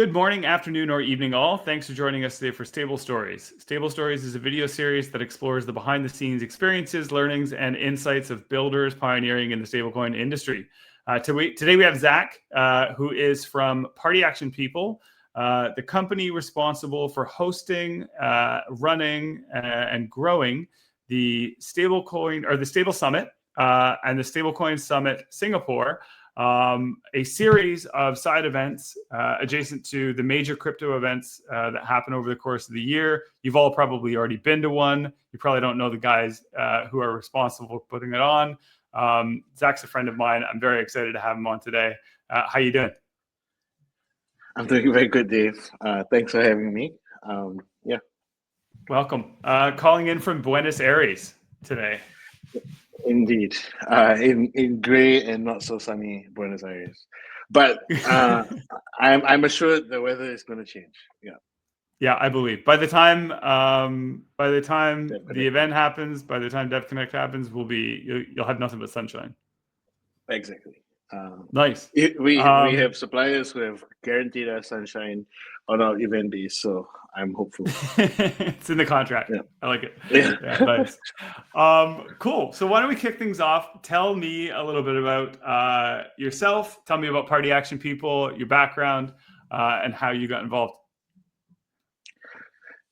Good morning, afternoon, or evening, all. Thanks for joining us today for Stable Stories. Stable Stories is a video series that explores the behind-the-scenes experiences, learnings, and insights of builders pioneering in the stablecoin industry. Today we have Zach, who is from Party Action People, the company responsible for hosting, running, and growing the Stablecoin or the Stable Summit and the Stablecoin Summit Singapore. A series of side events adjacent to the major crypto events that happen over the course of the year. You've all probably already been to one. You probably don't know the guys who are responsible for putting it on. Zach's a friend of mine. I'm very excited to have him on today. How you doing? I'm doing very good, Dave. Thanks for having me. Yeah. Welcome. Calling in from Buenos Aires today. Indeed, in gray and not so sunny Buenos Aires, but I'm assured the weather is going to change. Yeah, I believe by the time the event happens, by the time Devconnect happens, you'll have nothing but sunshine. Exactly. Nice. We have suppliers who have guaranteed us sunshine on our event days, so I'm hopeful. It's in the contract. Yeah. I like it. Yeah, nice. Cool. So why don't we kick things off? Tell me a little bit about yourself. Tell me about Party Action People, your background, and how you got involved.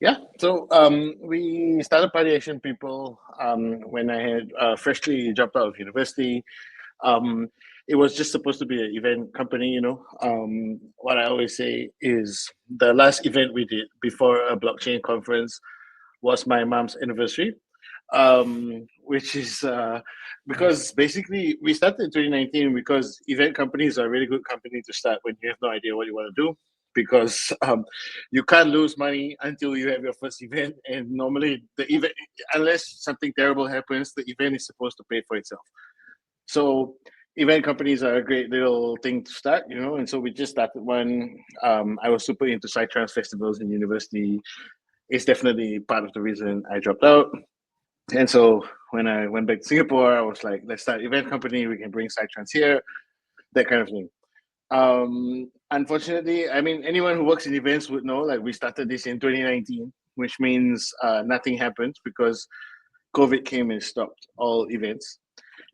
Yeah. So we started Party Action People when I had freshly dropped out of university. It was just supposed to be an event company, What I always say is the last event we did before a blockchain conference was my mom's anniversary, which is because basically we started in 2019 because event companies are a really good company to start when you have no idea what you want to do, because you can't lose money until you have your first event. And normally the event, unless something terrible happens, the event is supposed to pay for itself. So event companies are a great little thing to start, and so we just started one. I was super into Psytrance festivals in university. It's definitely part of the reason I dropped out. And so when I went back to Singapore, I was like, let's start an event company. We can bring Psytrance here, that kind of thing. Unfortunately, I mean, anyone who works in events would know, like, we started this in 2019, which means nothing happened because COVID came and stopped all events.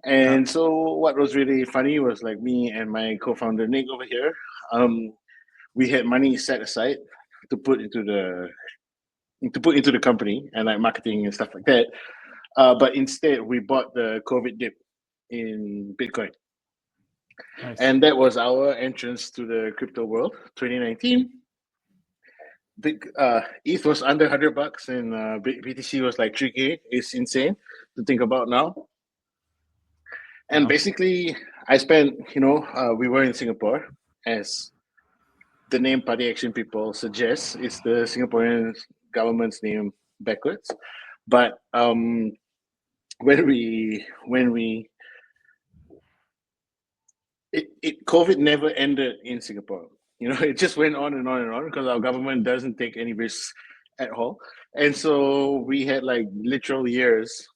And so what was really funny was, like, me and my co-founder Nick over here, we had money set aside to put into the company and like marketing and stuff like that. But instead we bought the COVID dip in Bitcoin. Nice. And that was our entrance to the crypto world, 2019. ETH was under $100 and BTC was like 3K. It's insane to think about now. And basically, I spent, we were in Singapore, as the name Party Action People suggests. It's the Singaporean government's name backwards. But when COVID never ended in Singapore. It just went on and on and on because our government doesn't take any risks at all. And so we had like literal years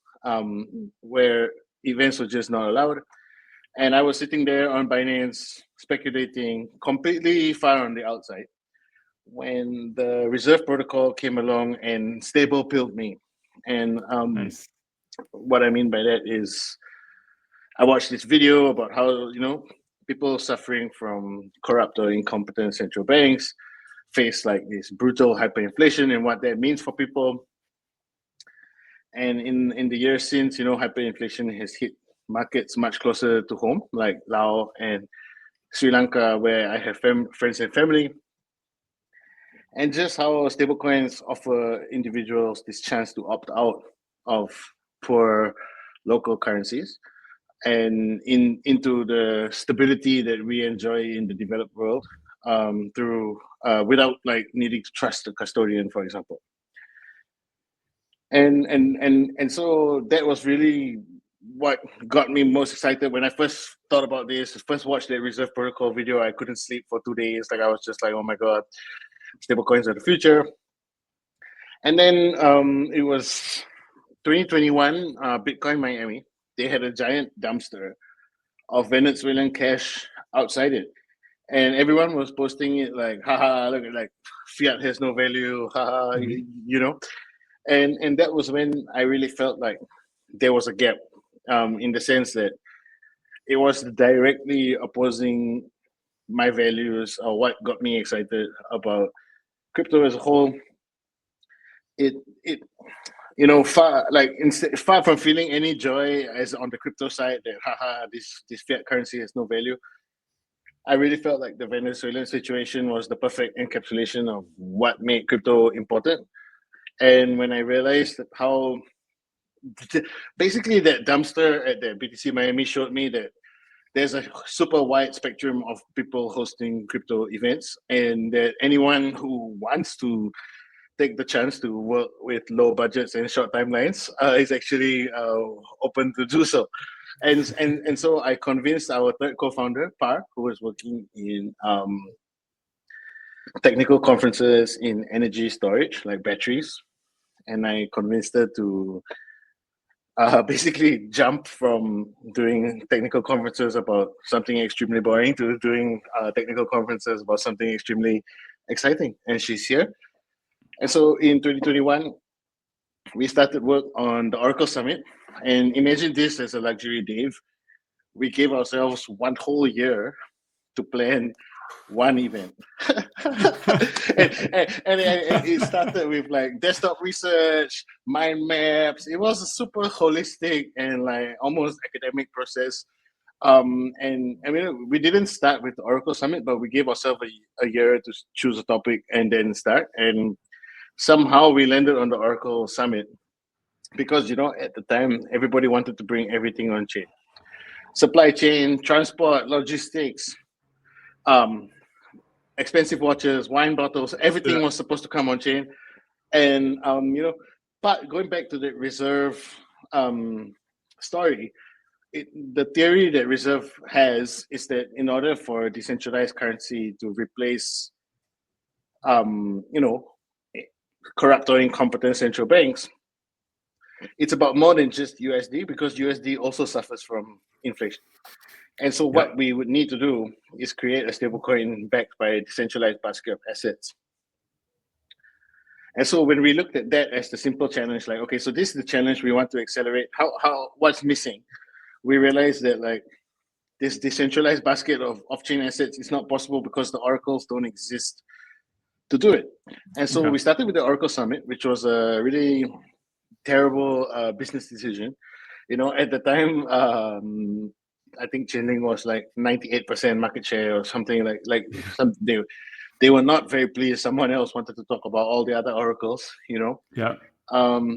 where events were just not allowed. And I was sitting there on Binance speculating, completely far on the outside, when the reserve protocol came along and stable pilled me. And nice. What I mean by that is I watched this video about how, people suffering from corrupt or incompetent central banks face like this brutal hyperinflation and what that means for people. And in the years since, hyperinflation has hit markets much closer to home, like Laos and Sri Lanka, where I have friends and family. And just how stablecoins offer individuals this chance to opt out of poor local currencies and into the stability that we enjoy in the developed world through without like needing to trust a custodian, for example. And so that was really what got me most excited when I first thought about this. First watched that Reserve Protocol video, I couldn't sleep for 2 days. Like, I was just like, oh my God, stablecoins are the future. And then it was 2021, Bitcoin Miami. They had a giant dumpster of Venezuelan cash outside it. and everyone was posting it like, haha, look, like fiat has no value, haha, you know. And that was when I really felt like there was a gap, in the sense that it was directly opposing my values or what got me excited about crypto as a whole. It far from feeling any joy as on the crypto side that haha, this fiat currency has no value. I really felt like the Venezuelan situation was the perfect encapsulation of what made crypto important. And when I realized how basically that dumpster at the BTC Miami showed me that there's a super wide spectrum of people hosting crypto events, and that anyone who wants to take the chance to work with low budgets and short timelines is actually open to do so. And so I convinced our third co-founder, Par, who was working in technical conferences in energy storage, like batteries, and I convinced her to basically jump from doing technical conferences about something extremely boring to doing technical conferences about something extremely exciting. And she's here. And so in 2021, we started work on the Oracle Summit. And imagine this as a luxury, Dave. We gave ourselves one whole year to plan one event. and it started with like desktop research, mind maps. It was a super holistic and like almost academic process. And I mean, we didn't start with the Oracle Summit, but we gave ourselves a year to choose a topic and then start. And somehow we landed on the Oracle Summit because, you know, at the time, everybody wanted to bring everything on chain. Supply chain, transport, logistics, expensive watches, wine bottles, everything was supposed to come on chain. And but going back to the reserve story, the theory that reserve has is that in order for decentralized currency to replace corrupt or incompetent central banks, it's about more than just USD, because USD also suffers from inflation. And so what we would need to do is create a stablecoin backed by a decentralized basket of assets. And so when we looked at that as the simple challenge, like, okay, so this is the challenge we want to accelerate. What's missing? We realized that like this decentralized basket of off-chain assets is not possible because the oracles don't exist to do it. And so we started with the Oracle Summit, which was a really terrible business decision. You know, at the time, I think Chainlink was like 98% market share or something they were not very pleased. Someone else wanted to talk about all the other oracles, you know. Yeah.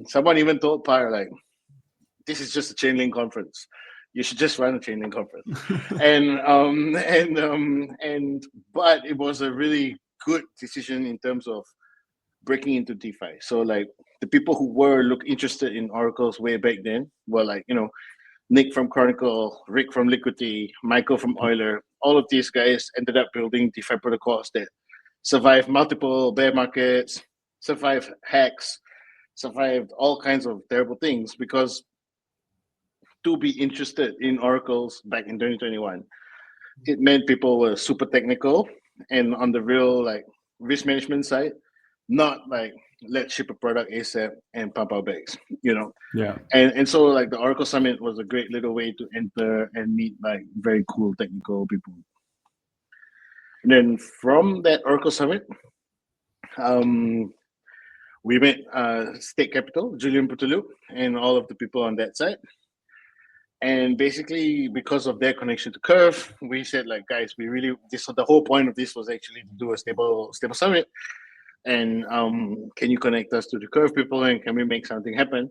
Someone even told Pyre, like, this is just a Chainlink conference. You should just run a Chainlink conference. But it was a really good decision in terms of breaking into DeFi. So like the people who were interested in oracles way back then were like, you know, Nick from Chronicle, Rick from Liquidity, Michael from Euler. All of these guys ended up building DeFi protocols that survived multiple bear markets, survived hacks, survived all kinds of terrible things, because to be interested in oracles back in 2021, it meant people were super technical and on the real like risk management side, not like let's ship a product ASAP and pump our bags, you know. Yeah. And so like the Oracle Summit was a great little way to enter and meet like very cool technical people. And then from that Oracle Summit, we met State Capital, Julian Putulu, and all of the people on that side. And basically, because of their connection to Curve, we said, like, guys, the whole point of this was actually to do a stable summit. And can you connect us to the Curve people, and can we make something happen?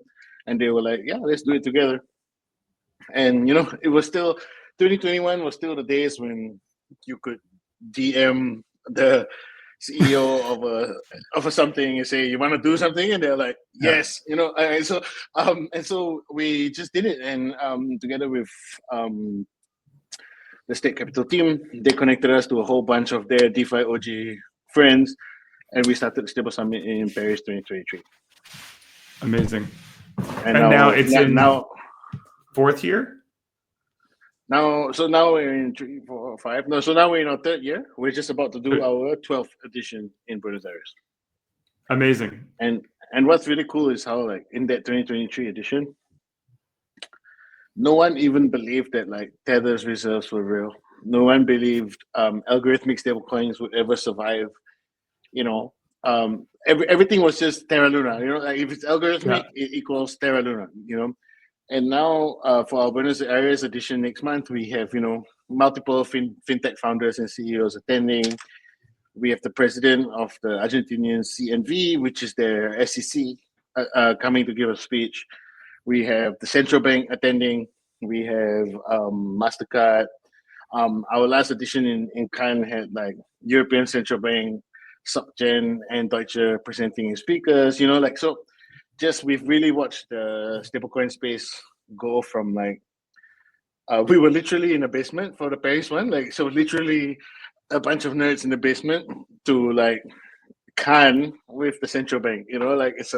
And they were like, yeah, let's do it together. And, you know, it was still, 2021 was still the days when you could DM the CEO of a something and say, you want to do something? And they're like, yes, you know. And so we just did it. And together with the State Capital team, they connected us to a whole bunch of their DeFi OG friends. And we started the Stable Summit in Paris 2023. Amazing. And now it's in fourth year? Now we're in 3, 4, 5. No, so now we're in our third year. We're just about to do our 12th edition in Buenos Aires. Amazing. And what's really cool is how, like, in that 2023 edition, no one even believed that like Tether's reserves were real. No one believed algorithmic stablecoins would ever survive. You know, everything was just Terra Luna. You know, like if it's algorithmic, it equals Terra Luna. You know, and now for our Buenos Aires edition next month, we have multiple fintech founders and CEOs attending. We have the president of the Argentinian CNV, which is their SEC, coming to give a speech. We have the central bank attending. We have MasterCard. Our last edition in Cannes had like European Central Bank, SocGen, and Deutsche presenting as speakers. So just we've really watched the stablecoin space go from like we were literally in a basement for the Paris one, like so literally a bunch of nerds in the basement to like Cannes with the central bank. Like it's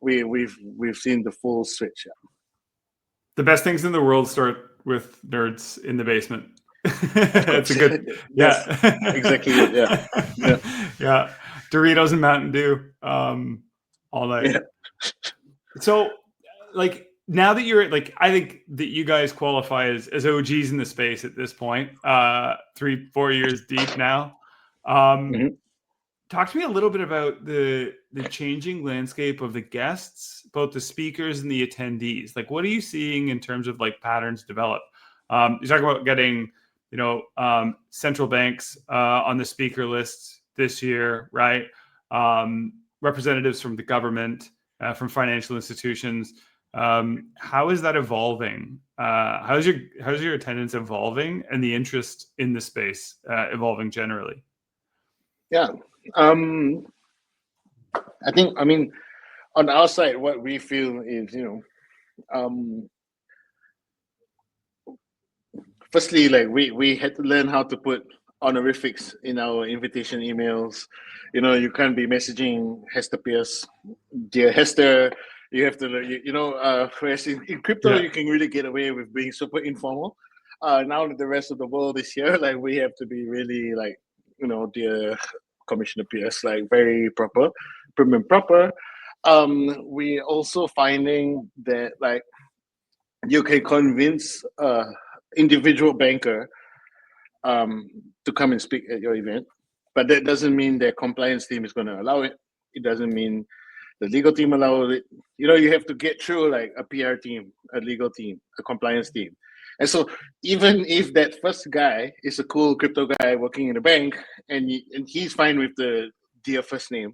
we've seen the full switch. Yeah. The best things in the world start with nerds in the basement. That's a good, exactly it, yeah. Doritos and Mountain Dew, all that. Yeah. So, like now that you're like, I think that you guys qualify as OGs in the space at this point, 3-4 years deep now. Talk to me a little bit about the changing landscape of the guests, both the speakers and the attendees. Like, what are you seeing in terms of like patterns develop? You talk about getting, central banks on the speaker list this year, right? Representatives from the government, from financial institutions. How is that evolving? How's your attendance evolving and the interest in the space evolving generally? Yeah. I mean, on our side, what we feel is, firstly, like we had to learn how to put honorifics in our invitation emails. You can't be messaging Hester Pierce, dear Hester. You have to, whereas in crypto, you can really get away with being super informal. Now that the rest of the world is here, like we have to be really like, dear Commissioner Pierce, like very proper, prim and proper. We're also finding that like you can convince individual banker to come and speak at your event, but that doesn't mean their compliance team is going to allow it. It doesn't mean the legal team allows it. You have to get through like a PR team, a legal team, a compliance team. And so even if that first guy is a cool crypto guy working in a bank and he's fine with the dear first name,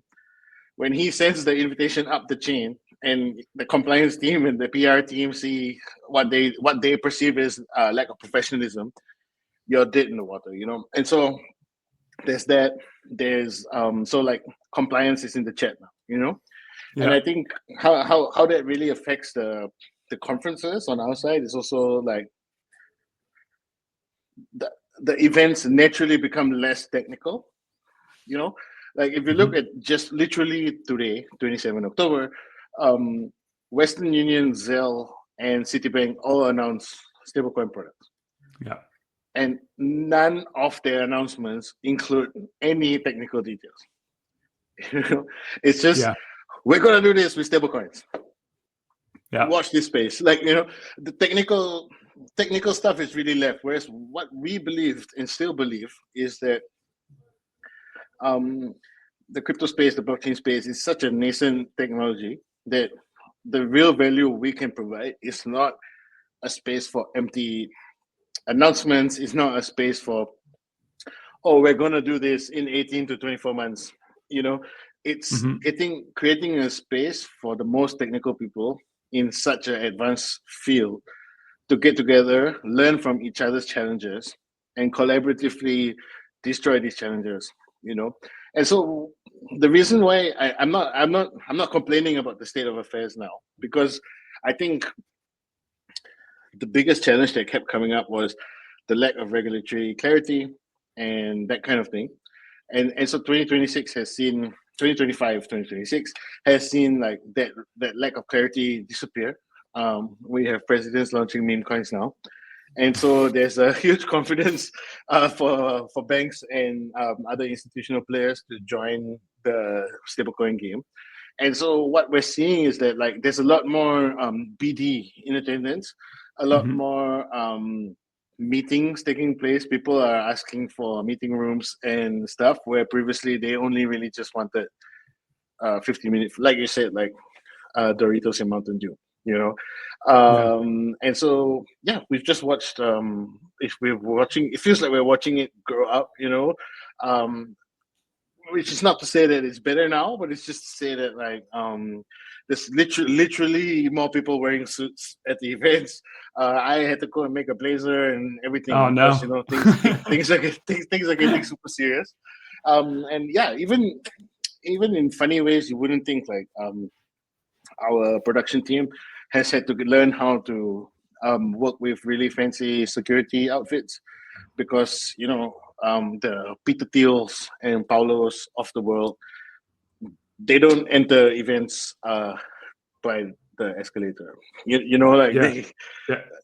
when he sends the invitation up the chain and the compliance team and the PR team see what they perceive as lack of professionalism, you're dead in the water, And so there's that. There's so like compliance is in the chat now, And I think how that really affects the conferences on our side is also like the events naturally become less technical, Like if you look at just literally today, 27 October, Western Union, Zelle, and Citibank all announced stablecoin products. Yeah. And none of their announcements include any technical details. It's just we're gonna do this with stablecoins. Yeah. Watch this space. Like, the technical stuff is really left. Whereas what we believed and still believe is that the crypto space, the blockchain space is such a nascent technology that the real value we can provide is not a space for empty announcements. It's not a space for, we're going to do this in 18 to 24 months. It's creating a space for the most technical people in such an advanced field to get together, learn from each other's challenges, and collaboratively destroy these challenges. And so the reason why I'm not complaining about the state of affairs now, because I think the biggest challenge that kept coming up was the lack of regulatory clarity and that kind of thing. And so 2025, 2026 has seen like that lack of clarity disappear. We have presidents launching meme coins now. And so there's a huge confidence for banks and other institutional players to join the stablecoin game. And so what we're seeing is that like there's a lot more BD in attendance, a lot more meetings taking place. People are asking for meeting rooms and stuff where previously they only really just wanted 50 minutes, like you said, like Doritos and Mountain Dew, you know. And so yeah, we've just watched. If we're watching, it feels like we're watching it grow up, you know. Which is not to say that it's better now, but it's just to say that like there's literally more people wearing suits at the events. I had to go and make a blazer and everything because you know things are getting super serious. And yeah, even in funny ways, you wouldn't think like our production team has had to learn how to work with really fancy security outfits because you know the Peter Thiels and Paulos of the world, they don't enter events by the escalator. You know, like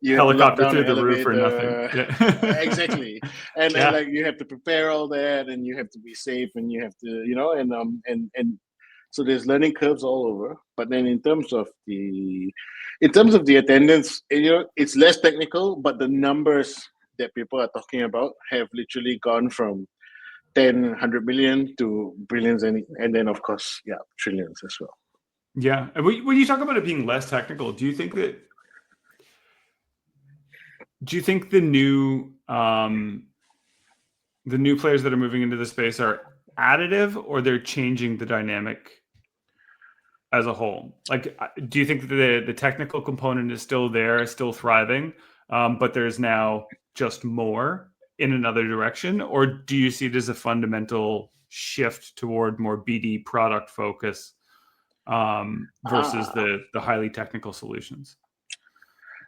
you helicopter have to lock down through an the roof or elevator. nothing. Yeah. Exactly, and like you have to prepare all that, and you have to be safe, and you have to, you know, and so there's learning curves all over. But then in terms of the attendance, you know, it's less technical, but the numbers that people are talking about have literally gone from 10, 100 million to billions and then of course, yeah, trillions as well. Yeah. And when you talk about it being less technical, do you think the new players that are moving into the space are additive or they're changing the dynamic as a whole? Like, do you think that the technical component is still there, still thriving, but there's now just more in another direction? Or do you see it as a fundamental shift toward more BD product focus versus the highly technical solutions?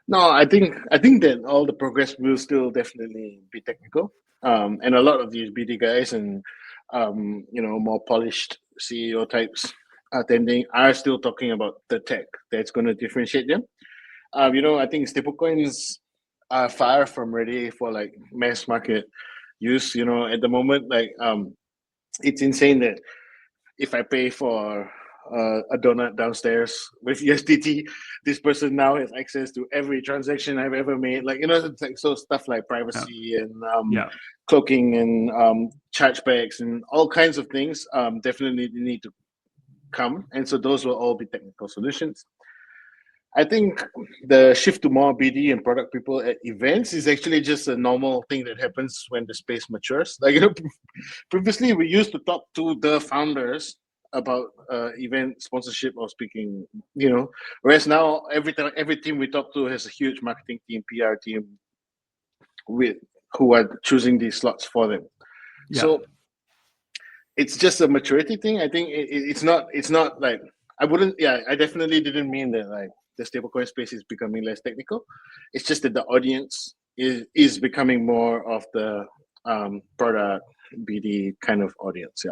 No, I think that all the progress will still definitely be technical, and a lot of these BD guys and you know, more polished CEO types attending are still talking about the tech that's going to differentiate them. You know, I think stablecoins are far from ready for like mass market use. You know, at the moment, like it's insane that if I pay for a donut downstairs with USDT, this person now has access to every transaction I've ever made. Like, you know, it's like so stuff like privacy and cloaking and chargebacks and all kinds of things definitely need to come. And so those will all be technical solutions. I think the shift to more BD and product people at events is actually just a normal thing that happens when the space matures. Like, you know, previously we used to talk to the founders about event sponsorship or speaking, you know, whereas now every team we talk to has a huge marketing team, PR team with who are choosing these slots for them. So it's just a maturity thing. I think it's not like I definitely didn't mean that like the stablecoin space is becoming less technical. It's just that the audience is becoming more of the product BD kind of audience.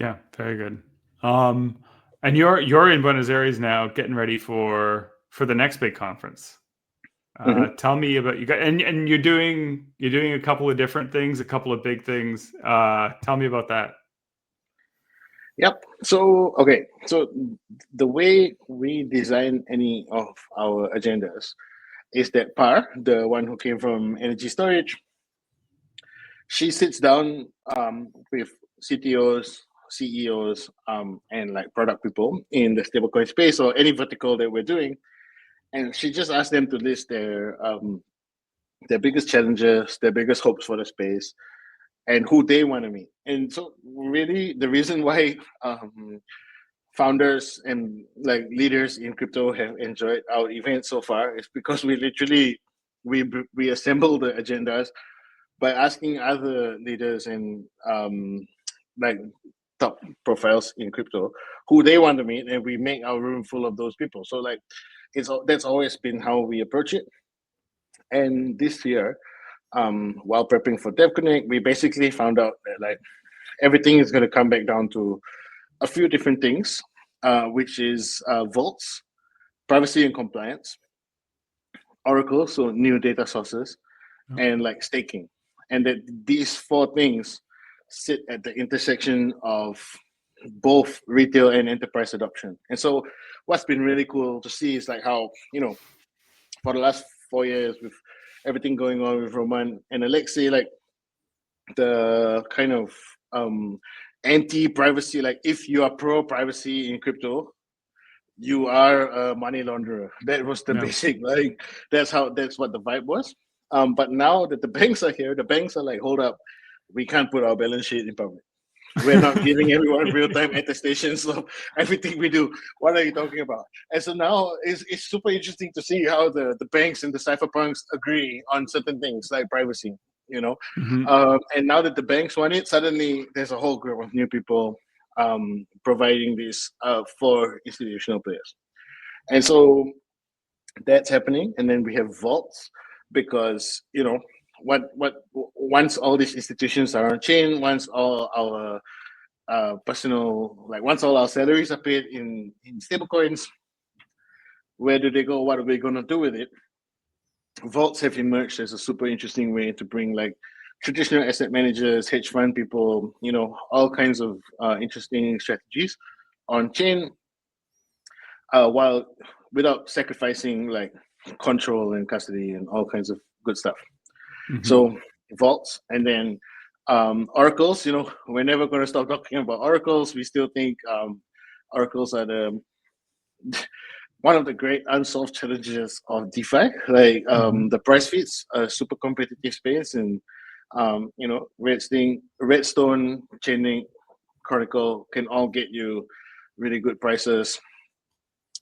Yeah, very good. And you're in Buenos Aires now, getting ready for the next big conference. Tell me about you guys, and you're doing a couple of different things, a couple of big things. Tell me about that. Yep. So, okay. So the way we design any of our agendas is that Par, the one who came from energy storage, she sits down with CTOs, CEOs, and like product people in the stablecoin space or any vertical that we're doing, and she just asks them to list their biggest challenges, their biggest hopes for the space, and who they want to meet. And so really the reason why founders and like leaders in crypto have enjoyed our event so far is because we literally we assemble the agendas by asking other leaders and like top profiles in crypto who they want to meet, and we make our room full of those people. So like that's always been how we approach it. And this year, while prepping for Devconnect, we basically found out that like everything is going to come back down to a few different things, which is vaults, privacy and compliance, Oracle, so new data sources, and like staking. And that these four things sit at the intersection of both retail and enterprise adoption. And so what's been really cool to see is like how, for the last 4 years with everything going on with Roman and Alexei, like the kind of anti-privacy, like if you are pro-privacy in crypto, you are a money launderer. That was the basic, like that's what the vibe was. But now that the banks are here, the banks are like, hold up, we can't put our balance sheet in public. We're not giving everyone real-time attestations of everything we do. What are you talking about? And so now it's super interesting to see how the banks and the cypherpunks agree on certain things like privacy, And now that the banks want it, suddenly there's a whole group of new people providing this for institutional players. And so that's happening. And then we have vaults because, once all these institutions are on chain, once all our once all our salaries are paid in stablecoins, where do they go? What are we going to do with it? Vaults have emerged as a super interesting way to bring like traditional asset managers, hedge fund people, all kinds of interesting strategies on chain, while without sacrificing like control and custody and all kinds of good stuff. So vaults, and then oracles. We're never going to stop talking about oracles. We still think oracles are one of the great unsolved challenges of DeFi. Like the price feeds, a super competitive space, and Redstone, Chainlink, Chronicle can all get you really good prices.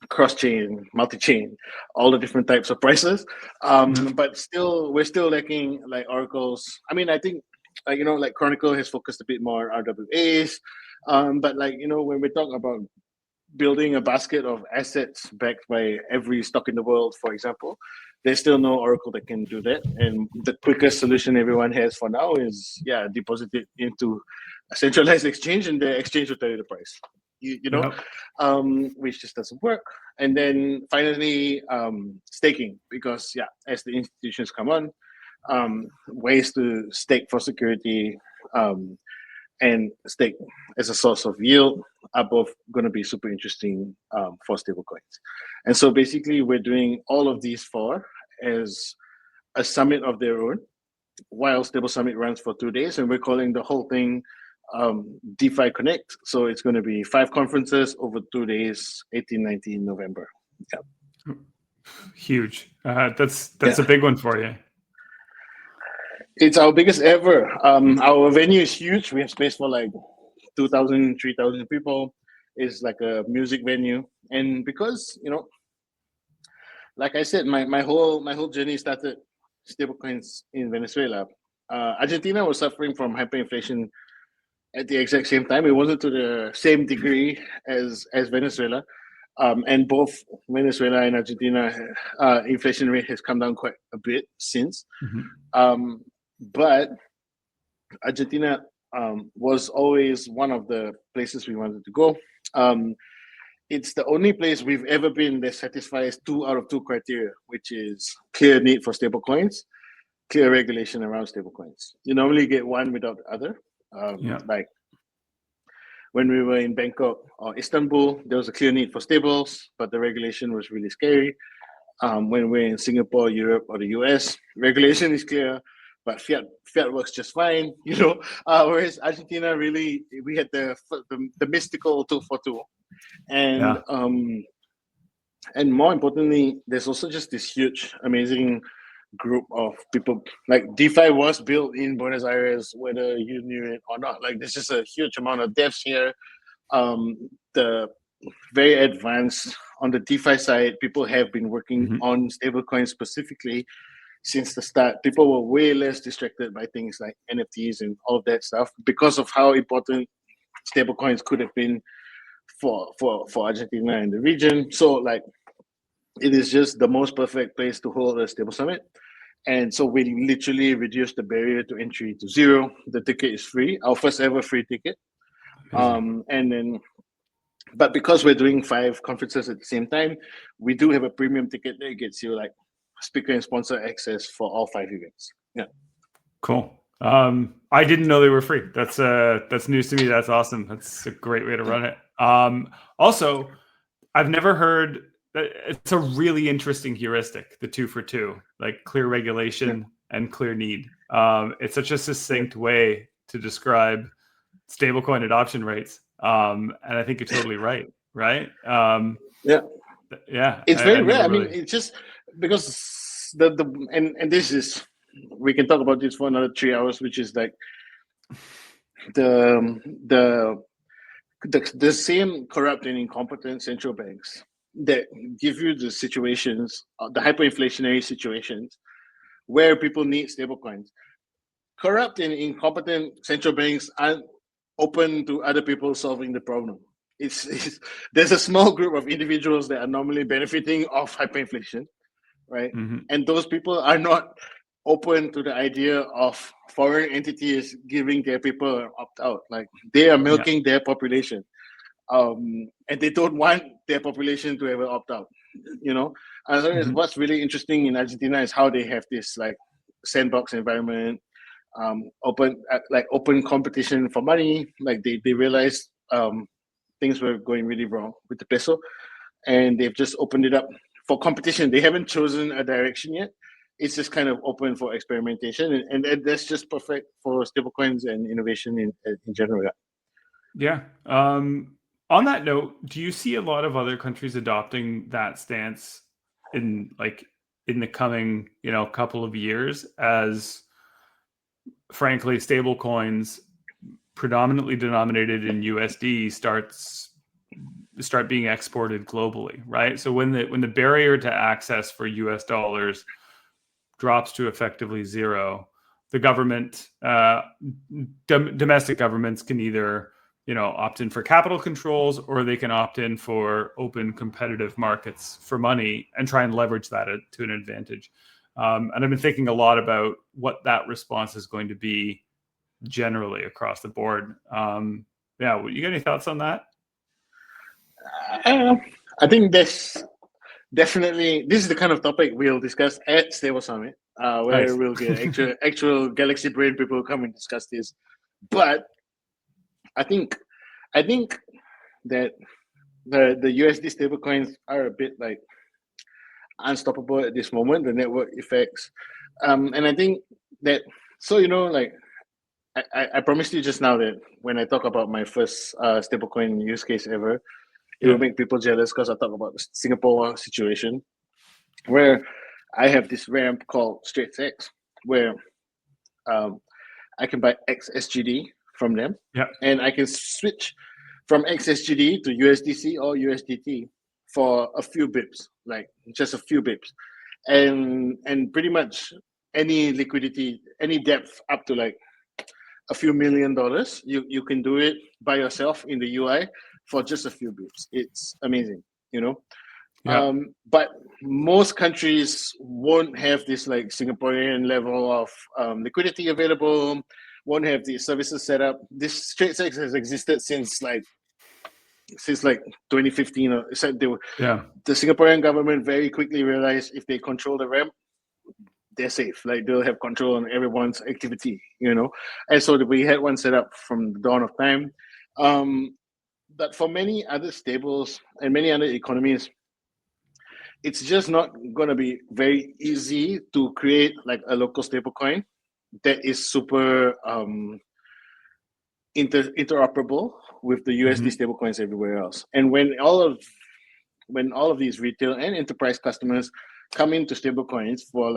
Cross-chain, multi-chain, all the different types of prices, but we're still lacking like oracles. I mean, I think like Chronicle has focused a bit more on RWAs, but when we talk about building a basket of assets backed by every stock in the world, for example, there's still no oracle that can do that. And the quickest solution everyone has for now is deposit it into a centralized exchange, and the exchange will tell you the price. Which just doesn't work. And then finally, staking, because as the institutions come on, ways to stake for security and stake as a source of yield are both going to be super interesting for stablecoins. And so basically, we're doing all of these four as a summit of their own, while Stable Summit runs for 2 days, and we're calling the whole thing DeFi Connect. So it's going to be 5 conferences over 2 days, 18, 19 November. Huge. That's a big one for you. It's our biggest ever. Our venue is huge. We have space for like 2,000, 3,000 people. It's like a music venue. And because, like I said, my whole journey started stablecoins in Venezuela. Argentina was suffering from hyperinflation at the exact same time. It wasn't to the same degree as Venezuela. And both Venezuela and Argentina, inflation rate has come down quite a bit since. But Argentina was always one of the places we wanted to go. It's the only place we've ever been that satisfies 2 out of 2 criteria, which is clear need for stablecoins, clear regulation around stablecoins. You normally get one without the other. Like when we were in Bangkok or Istanbul, there was a clear need for stables, but the regulation was really scary. When we're in Singapore, Europe, or the US, regulation is clear, but fiat works just fine, Whereas Argentina, really, we had the mystical 2 for 2, and more importantly, there's also just this huge, amazing group of people. Like DeFi was built in Buenos Aires, whether you knew it or not. Like there's just a huge amount of devs here. The very advanced on the DeFi side, people have been working on stablecoins specifically since the start. People were way less distracted by things like NFTs and all of that stuff because of how important stablecoins could have been for Argentina and the region. So like, it is just the most perfect place to hold a stable summit. And so we literally reduced the barrier to entry to 0. The ticket is free, our first ever free ticket. But because we're doing 5 conferences at the same time, we do have a premium ticket that gets you like speaker and sponsor access for all 5 events. Yeah. Cool. I didn't know they were free. That's news to me. That's awesome. That's a great way to run it. Also, I've never heard. It's a really interesting heuristic, the 2 for 2, like clear regulation and clear need. It's such a succinct way to describe stablecoin adoption rates, and I think you're totally right. Right? Yeah. It's very rare. I mean, it's just because and this is, we can talk about this for another 3 hours, which is like the same corrupt and incompetent central banks that give you the situations, the hyperinflationary situations where people need stablecoins. Corrupt and incompetent central banks aren't open to other people solving the problem. There's a small group of individuals that are normally benefiting off hyperinflation, right? Mm-hmm. And those people are not open to the idea of foreign entities giving their people an opt-out. Like, they are milking their population, and they don't want their population to ever opt-out. What's really interesting in Argentina is how they have this like sandbox environment, open competition for money. Like they realized things were going really wrong with the peso, and they've just opened it up for competition. They haven't chosen a direction yet. It's just kind of open for experimentation, and that's just perfect for stablecoins and innovation in general. Yeah. On that note, do you see a lot of other countries adopting that stance in the coming, couple of years, as frankly stablecoins predominantly denominated in USD start being exported globally, right? So when the barrier to access for US dollars drops to effectively zero, the government, domestic governments can either opt in for capital controls, or they can opt in for open competitive markets for money and try and leverage that to an advantage. And I've been thinking a lot about what that response is going to be generally across the board. You got any thoughts on that? I think this is the kind of topic we'll discuss at Stable Summit, where Nice. we'll get actual Galaxy Brain people come and discuss this. But I think that the USD stablecoins are a bit like unstoppable at this moment, the network effects. And I think that, I promised you just now that when I talk about my first stablecoin use case ever, it will make people jealous because I talk about the Singapore situation, where I have this ramp called StraightX, where I can buy XSGD from them, and I can switch from XSGD to USDC or USDT for a few bips, like just a few bips, and pretty much any liquidity, any depth up to like a few $1 million, you can do it by yourself in the UI for just a few bips. It's amazing, but most countries won't have this like Singaporean level of liquidity available, won't have the services set up. This StraightX has existed since 2015. The Singaporean government very quickly realized if they control the ramp, they're safe. Like, they'll have control on everyone's activity, And so we had one set up from the dawn of time. But for many other stables and many other economies, it's just not going to be very easy to create like a local stablecoin that is super interoperable with the USD stablecoins everywhere else. And when all of these retail and enterprise customers come into stablecoins for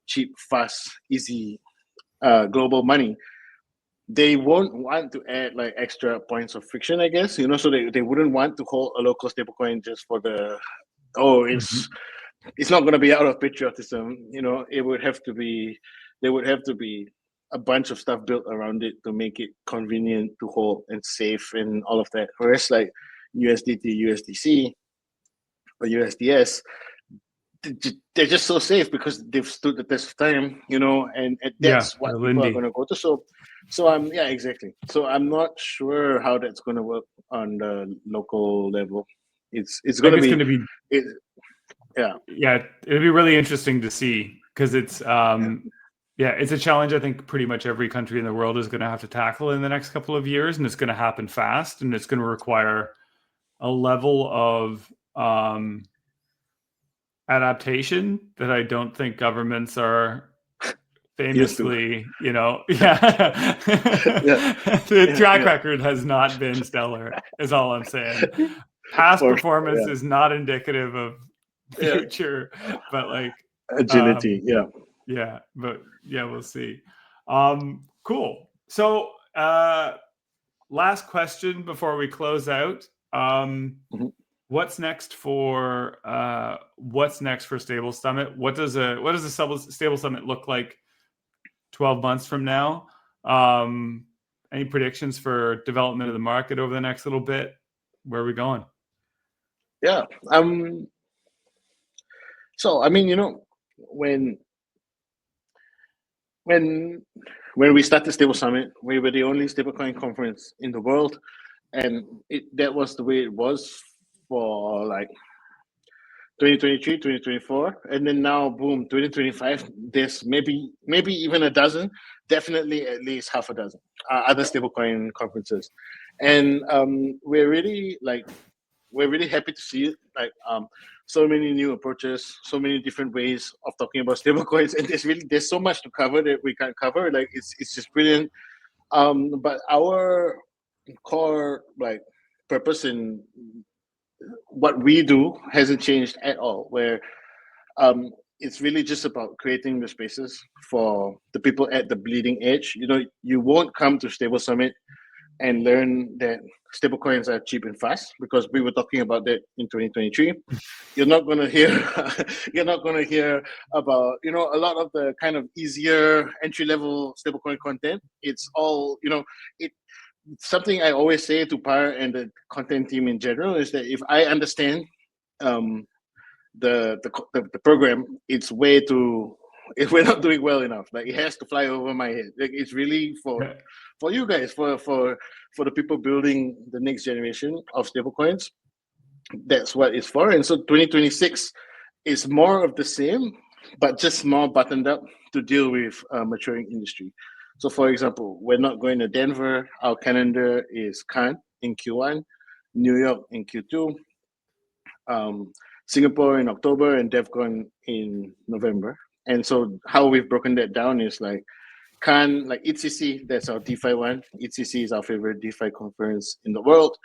cheap, fast, easy global money, they won't want to add like extra points of friction, I guess, so they wouldn't want to hold a local stablecoin just for it's not going to be out of patriotism. It would have to be, there would have to be a bunch of stuff built around it to make it convenient to hold and safe and all of that. Whereas like USDT, USDC, or USDS, they're just so safe because they've stood the test of time, and that's what people are going to go to. So exactly. So I'm not sure how that's going to work on the local level. It's going to be Yeah, it'd be really interesting to see, because it's it's a challenge I think pretty much every country in the world is going to have to tackle in the next couple of years, and it's going to happen fast, and it's going to require a level of adaptation that I don't think governments are famously, the track record has not been stellar, is all I'm saying. Past performance is not indicative of future, but like agility. We'll see. Cool. So last question before we close out. What's next for Stable Summit? What does a Stable Summit look like 12 months from now? Any predictions for development of the market over the next little bit? Where are we going? Yeah. So I mean, when we started Stable Summit, we were the only stablecoin conference in the world, and that was the way it was for like 2023, 2024, and then now, boom, 2025. There's maybe even a dozen, definitely at least half a dozen other stablecoin conferences, and we're really happy to see it. Like so many new approaches, so many different ways of talking about stablecoins, and there's so much to cover that we can't cover. Like it's just brilliant. But our core purpose in what we do hasn't changed at all. Where it's really just about creating the spaces for the people at the bleeding edge. You won't come to Stable Summit and learn that stablecoins are cheap and fast, because we were talking about that in 2023. You're not going to hear about a lot of the kind of easier entry level stablecoin content. It's all something I always say to Par and the content team in general is that if I understand the program, we're not doing well enough. Like, it has to fly over my head. Like, it's really for you guys, for the people building the next generation of stablecoins. That's what it's for. And so 2026 is more of the same, but just more buttoned up to deal with a maturing industry. So, for example, we're not going to Denver. Our calendar is Cannes in Q1, New York in Q2, Singapore in October, and Devcon in November. And so how we've broken that down is like Cannes, like ECC, that's our DeFi one. ECC is our favorite DeFi conference in the world.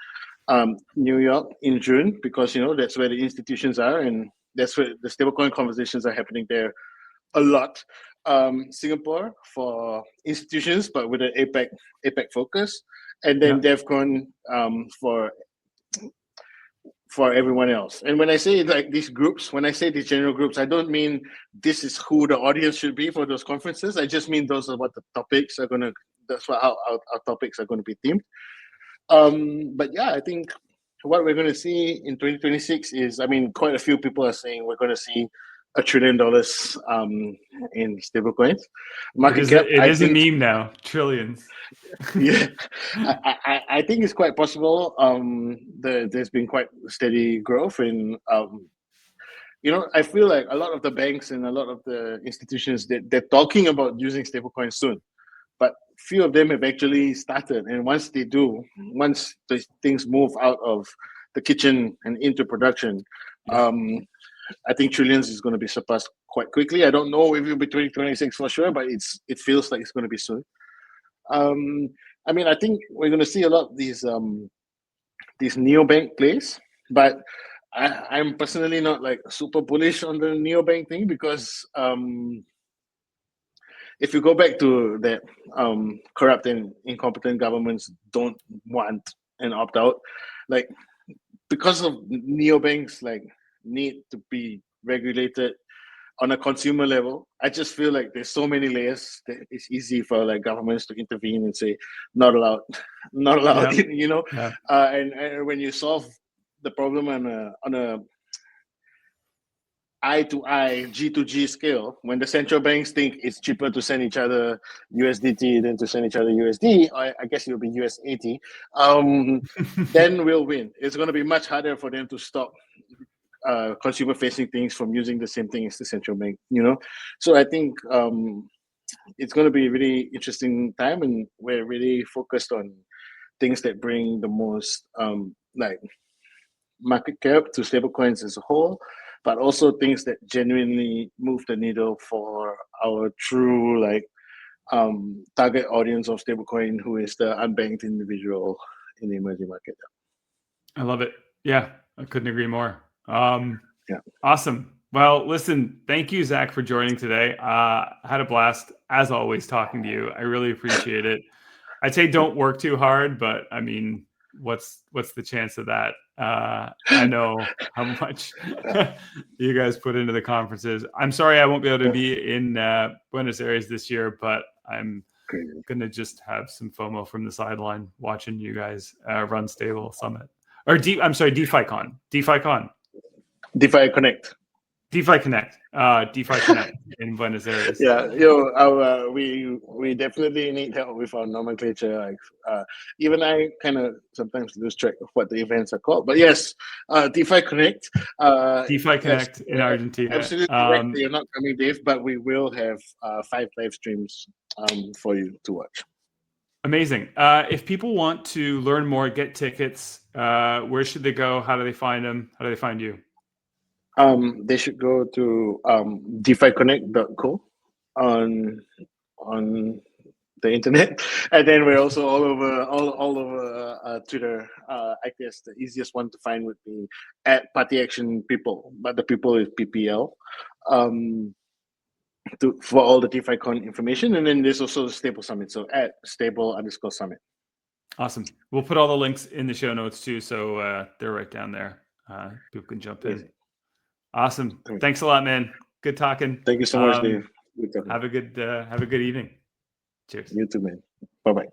New York in June, because that's where the institutions are, and that's where the stablecoin conversations are happening there a lot. Singapore for institutions, but with an APAC focus, and then Devcon for everyone else. And when I say like these groups, when I say these general groups, I don't mean this is who the audience should be for those conferences. I just mean those are what the topics are gonna. That's what how our topics are going to be themed. But yeah, I think what we're going to see in 2026 is, I mean, quite a few people are saying we're going to see $1 trillion in stablecoins. Market cap. It is a meme now. Trillions. Yeah, I think it's quite possible. There's been quite steady growth in. I feel like a lot of the banks and a lot of the institutions they're talking about using stablecoins soon, but few of them have actually started. And once they do, once the things move out of the kitchen and into production, I think trillions is going to be surpassed quite quickly. I don't know if it'll be 2026 for sure, but it feels like it's going to be soon. I mean, I think we're going to see a lot of these neobank plays, but I'm personally not like super bullish on the neobank thing, because if you go back to that, corrupt and incompetent governments don't want an opt out, like because of neobanks, like need to be regulated on a consumer level. I just feel like there's so many layers that it's easy for like governments to intervene and say not allowed, not allowed. Yeah. And when you solve the problem on a I to I, G to G scale, when the central banks think it's cheaper to send each other USDT than to send each other USD, I guess it'll be USAT, then we'll win. It's going to be much harder for them to stop consumer facing things from using the same thing as the central bank, you know. So I think it's going to be a really interesting time, and we're really focused on things that bring the most like market cap to stablecoins as a whole, but also things that genuinely move the needle for our true like target audience of stablecoin, who is the unbanked individual in the emerging market. I love it. Yeah, I couldn't agree more. Yeah. Awesome. Well, listen, thank you, Zach, for joining today. I had a blast, as always, talking to you. I really appreciate it. I'd say don't work too hard, but I mean, what's the chance of that? I know how much you guys put into the conferences. I'm sorry I won't be able to be in Buenos Aires this year, but I'm going to just have some FOMO from the sideline watching you guys run Stable Summit. Or I'm sorry, DeFi Con. DeFi Connect. DeFi Connect. DeFi Connect in Buenos Aires. Yeah, we definitely need help with our nomenclature. Like, even I kind of sometimes lose track of what the events are called. But yes, DeFi Connect. DeFi Connect in Argentina. Absolutely correct. You're not coming, Dave, but we will have 5 live streams for you to watch. Amazing. If people want to learn more, get tickets, where should they go? How do they find them? How do they find you? They should go to DeFiConnect.co on the internet, and then we're also all over Twitter. I guess the easiest one to find would be at Party Action People, but the people is PPL. For all the DeFiCon information, and then there's also the Stable Summit, so at Stable_Summit. Awesome. We'll put all the links in the show notes too, so they're right down there. People can jump in. Awesome. Thanks a lot, man. Good talking. Thank you so much, Dave. Have a good evening. Cheers. You too, man. Bye-bye.